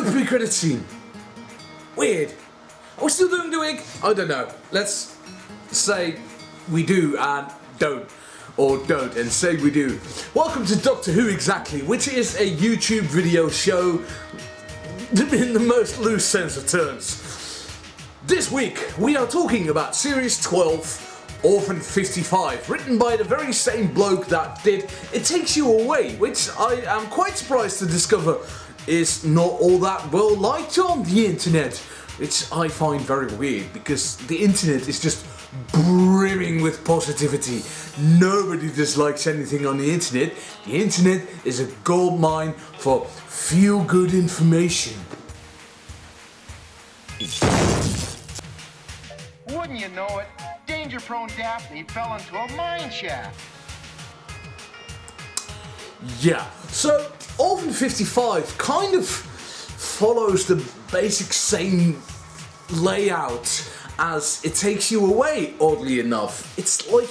No pre-credit scene. Weird. Are we still doing the wig? I don't know. Let's say we do and don't. Or don't and say we do. Welcome to Doctor Who Exactly, which is a YouTube video show in the most loose sense of terms. This week we are talking about Series 12, Orphan 55, written by the very same bloke that did It Takes You Away, which I am quite surprised to discover is not all that well liked on the internet, which I find very weird because the internet is just brimming with positivity. Nobody dislikes anything on the internet. The internet is a goldmine for feel-good information. Wouldn't you know it, danger-prone Daphne fell into a mine shaft. Yeah, so Orphan 55 kind of follows the basic same layout as It Takes You Away, oddly enough. It's like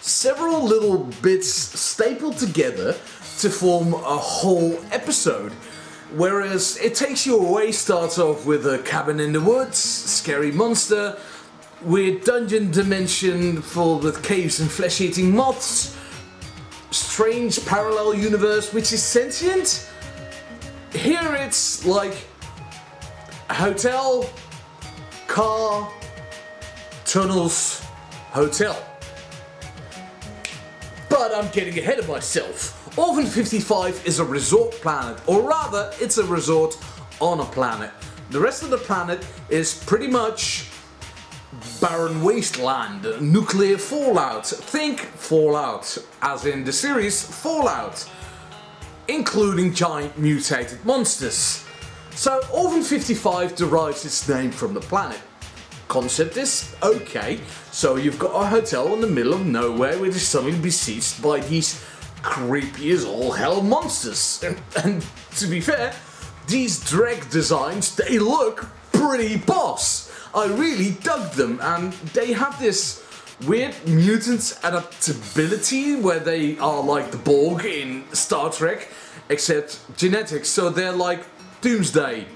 several little bits stapled together to form a whole episode. Whereas It Takes You Away starts off with a cabin in the woods, scary monster, weird dungeon dimension filled with caves and flesh-eating moths, strange parallel universe which is sentient. Here it's like a hotel, car, tunnels, hotel. But I'm getting ahead of myself. Orphan 55 is a resort planet, or rather, it's a resort on a planet. The rest of the planet is pretty much barren wasteland, nuclear fallout. Think Fallout, as in the series Fallout, including giant mutated monsters. So Orphan 55 derives its name from the planet. Concept is okay, so you've got a hotel in the middle of nowhere which is suddenly besieged by these creepy as all hell monsters. And to be fair, these Dreg designs, they look pretty boss. I really dug them, and they have this weird mutant adaptability where they are like the Borg in Star Trek, except genetics, so they're like Doomsday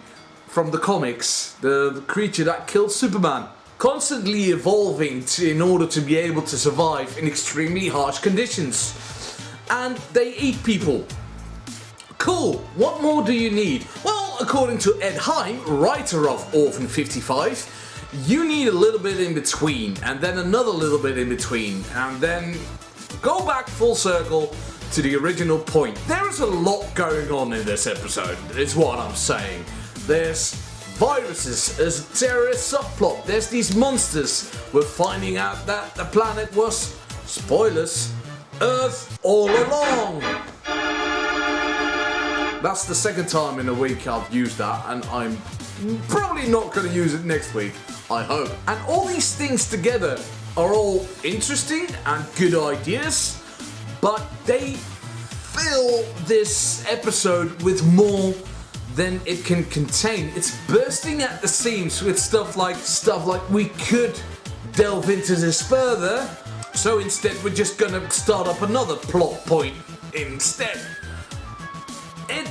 from the comics, the creature that killed Superman, constantly evolving in order to be able to survive in extremely harsh conditions. And they eat people. Cool, what more do you need? Well, according to Ed Hime, writer of Orphan 55, you need a little bit in between, and then another little bit in between, and then go back full circle to the original point. There is a lot going on in this episode, is what I'm saying. There's viruses, there's a terrorist subplot, there's these monsters. We're finding out that the planet was, spoilers, Earth all along. That's the second time in a week I've used that, and I'm probably not going to use it next week, I hope. And all these things together are all interesting and good ideas, but they fill this episode with more than it can contain. It's bursting at the seams with stuff like we could delve into this further, so instead we're just gonna start up another plot point instead. It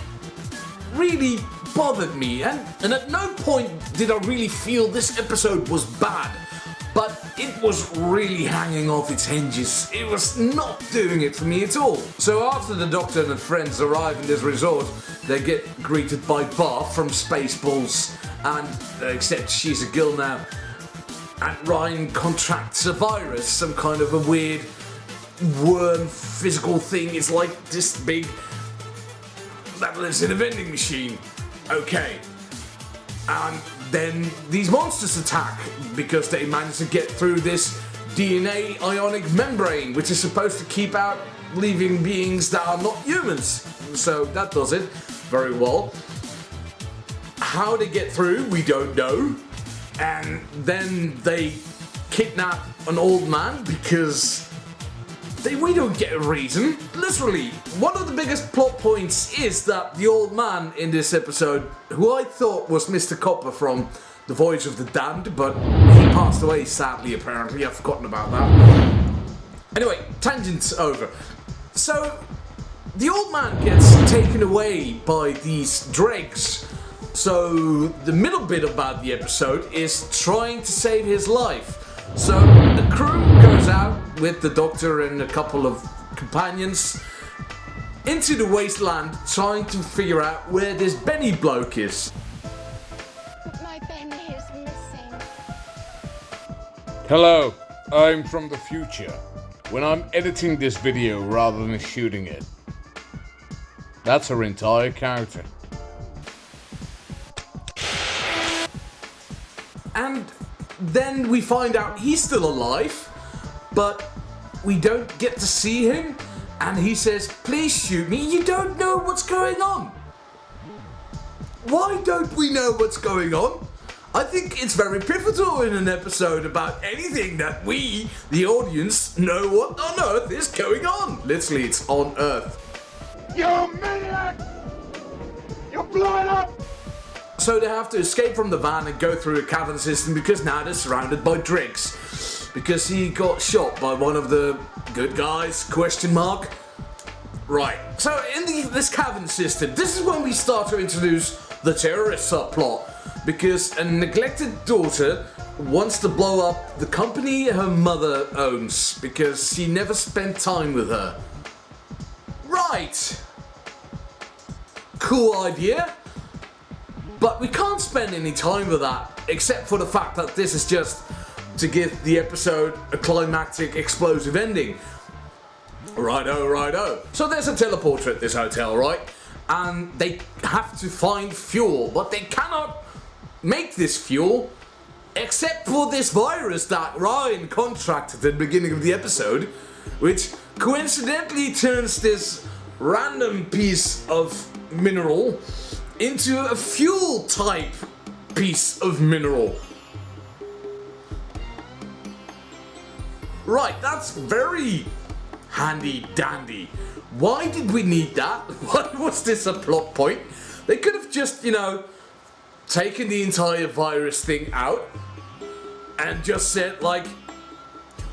really bothered me, and at no point did I really feel this episode was bad, but it was really hanging off its hinges. It was not doing it for me at all. So after the Doctor and her friends arrive in this resort, they get greeted by Bart from Spaceballs, and except she's a girl now, and Ryan contracts a virus, some kind of a weird worm physical thing. It's like this big that lives in a vending machine. Okay. And then these monsters attack because they managed to get through this DNA ionic membrane, which is supposed to keep out living beings that are not humans. So that does it very well. How they get through, we don't know. And then they kidnap an old man because we don't get a reason. Literally, one of the biggest plot points is that the old man in this episode, who I thought was Mr. Copper from The Voyage of the Damned, but he passed away sadly apparently, I've forgotten about that. Anyway, tangents over. So, the old man gets taken away by these dregs So the middle bit about the episode is trying to save his life. So the crew goes out with the doctor and a couple of companions into the wasteland trying to figure out where this Benny bloke is. My Benny is missing. Hello, I'm from the future. When I'm editing this video rather than shooting it. That's her entire character. And then we find out he's still alive, but we don't get to see him, and he says, "Please shoot me, you don't know what's going on." Why don't we know what's going on? I think it's very pivotal in an episode about anything that we, the audience, know what on earth is going on. Literally, it's on Earth. You maniac! You blew it up! So they have to escape from the van and go through a cavern system because now they're surrounded by drinks. Because he got shot by one of the good guys, question mark. Right, so in this cavern system, this is when we start to introduce the terrorist subplot. Because a neglected daughter wants to blow up the company her mother owns because she never spent time with her. Right. Cool idea. But we can't spend any time with that, except for the fact that this is just to give the episode a climactic, explosive ending. Righto, righto. So there's a teleporter at this hotel, right? And they have to find fuel, but they cannot make this fuel except for this virus that Ryan contracted at the beginning of the episode, which coincidentally turns this random piece of mineral into a fuel type piece of mineral. Right, that's very handy dandy. Why did we need that? Why was this a plot point? They could have just, taken the entire virus thing out and just said, like,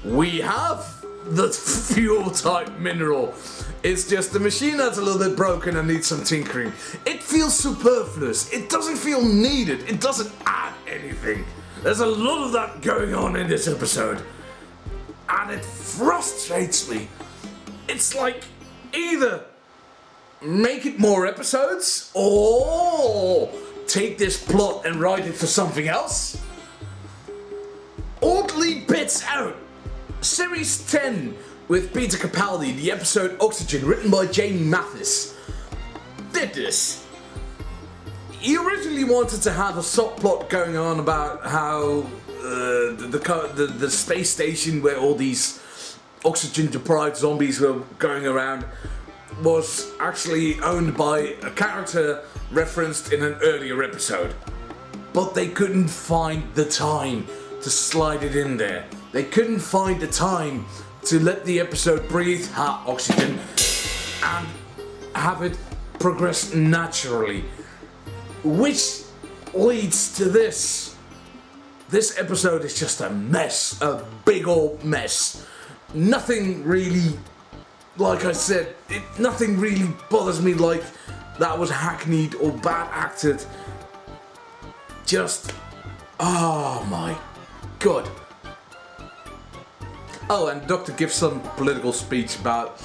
we have the fuel type mineral. It's just the machine that's a little bit broken and needs some tinkering. It feels superfluous. It doesn't feel needed. It doesn't add anything. There's a lot of that going on in this episode. And it frustrates me. It's like either make it more episodes or take this plot and write it for something else. Oddly bits out. Series 10 with Peter Capaldi, the episode Oxygen, written by Jamie Mathis, did this. He originally wanted to have a subplot going on about how the space station where all these oxygen-deprived zombies were going around was actually owned by a character referenced in an earlier episode. But they couldn't find the time to slide it in there. They couldn't find the time to let the episode breathe hot oxygen and have it progress naturally. Which leads to this. This episode is just a mess, a big old mess. Nothing really, like I said, nothing really bothers me like that was hackneyed or bad acted. Just, oh my god. Oh, and Doctor gives some political speech about,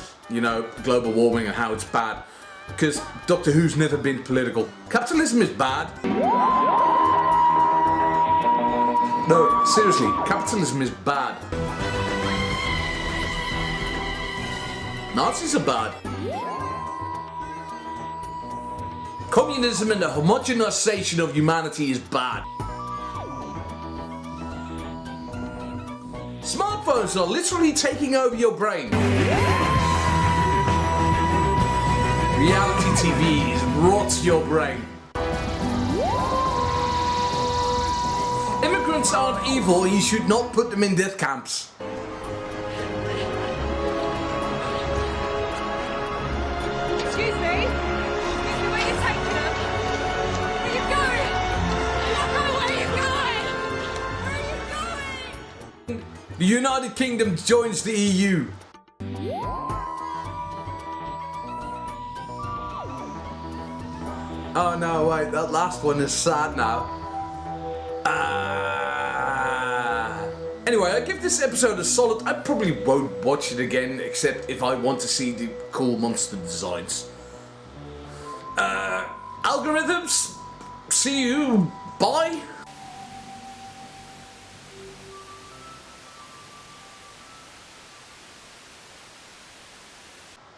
global warming and how it's bad. Because Doctor Who's never been political. Capitalism is bad. No, seriously, capitalism is bad. Nazis are bad. Communism and the homogenization of humanity is bad. Smartphones are literally taking over your brain. Reality TV rots your brain. Immigrants aren't evil, you should not put them in death camps. Excuse me? Where are you taking her? Where are you going? Where are you going? Where are you going? The United Kingdom joins the EU. Oh no, wait, that last one is sad now. Anyway, I give this episode a solid. I probably won't watch it again, except if I want to see the cool monster designs. Algorithms, see you, bye.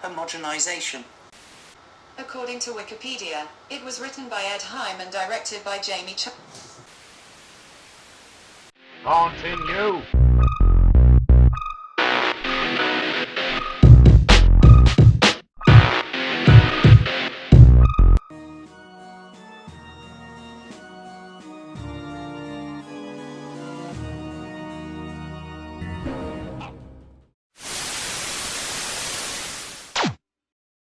Homogenization. According to Wikipedia, it was written by Ed Hime and directed by Jamie Ch. Continue.